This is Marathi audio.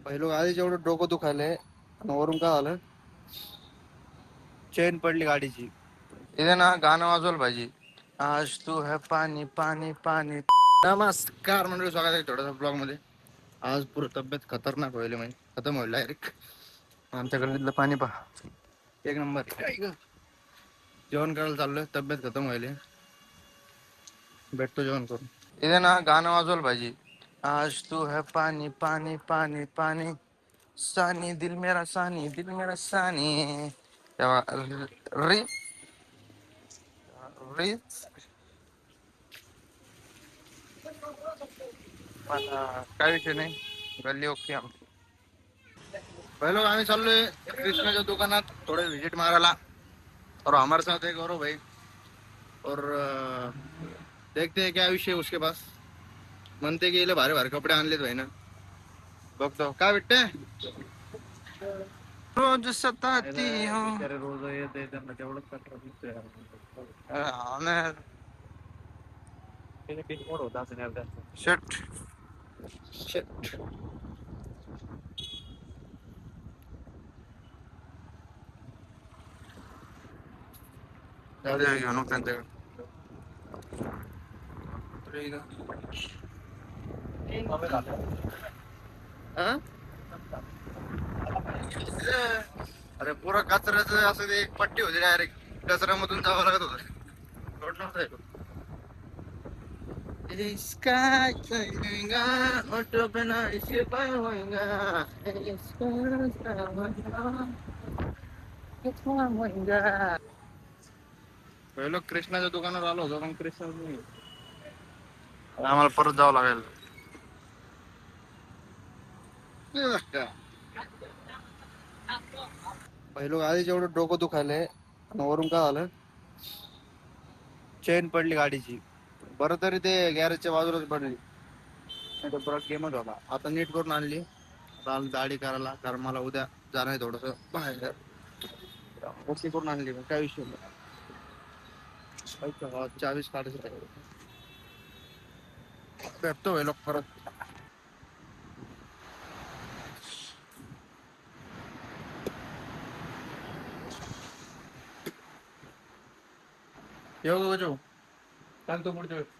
पहिलं आधीच एवढं डोकं दुखायलंय आणि वरून काय झालं, चेन पडली गाडीची. इथे ना गाणं वाजवलं पाहिजे. आज तू है पाणी पाणी पाणी. नमस्कार मंडळी, स्वागत आहे थोडासा ब्लॉग मध्ये. आज पुरं तब्येत खतरनाक व्हायला, म्हणजे खतम व्हायला डायरेक्ट. आमच्या गल्लीतलं पाणी पहा, एक नंबर. जेवण करायला चाललोय, तब्येत खतम व्हायला. भेटतो जेवण करून. इथे ना गाणं वाजवलं पाहिजे. आज तू है पाणी पाणी पाणी पाणी, सानी दिल मेरा सानी दिल मेरा सानी. तेव्हा री री पण काय विषय नाही, गल्ली ओके आमची. पहिलं आम्ही चाललोय कृष्णाच्या दुकानात थोडं विजिट मारायला. और हमारे साथ एक और भाई, और देखते हैं क्या विषय उसके पास. म्हणते की भारी भारी कपडे आणलेत भाई ना. बघतो काय भेटते. रोज सताती हूं. रोज येते त्यांना तेवढंच कचरा दिसतोय. होता शट शट. घेऊ नको त्यांच्याकडे. अरे पुरा कचऱ्याच असं ते एक पट्टी होती, डायरेक्ट कचऱ्यामधून जावं लागत होतं. रोड नव्हता. इसका चलेगा ऑटो बना इसे पर होएगा. पहिलं कृष्णाच्या दुकानावर आलो होतो, पण कृष्ण नाही. आम्हाला परत जावं लागेल. पहिलं आधीच एवढं डोकं दुखायलंय आणि वरून काय झालं, चेन पडली गाडीची. बरं तरी ते गॅरेजच्या बाजूलाच पडली, नाही तर परत गेमच होता. आता नीट करून आणली. दाढी करायला, कारण मला उद्या जाणार आहे थोडस बाहेर. ओके करून आणली, काय विषय नाही. चावीस काढायचं भेटतो लोक परत. येऊ बजाऊ सांगतो पुढच्या वेळेस.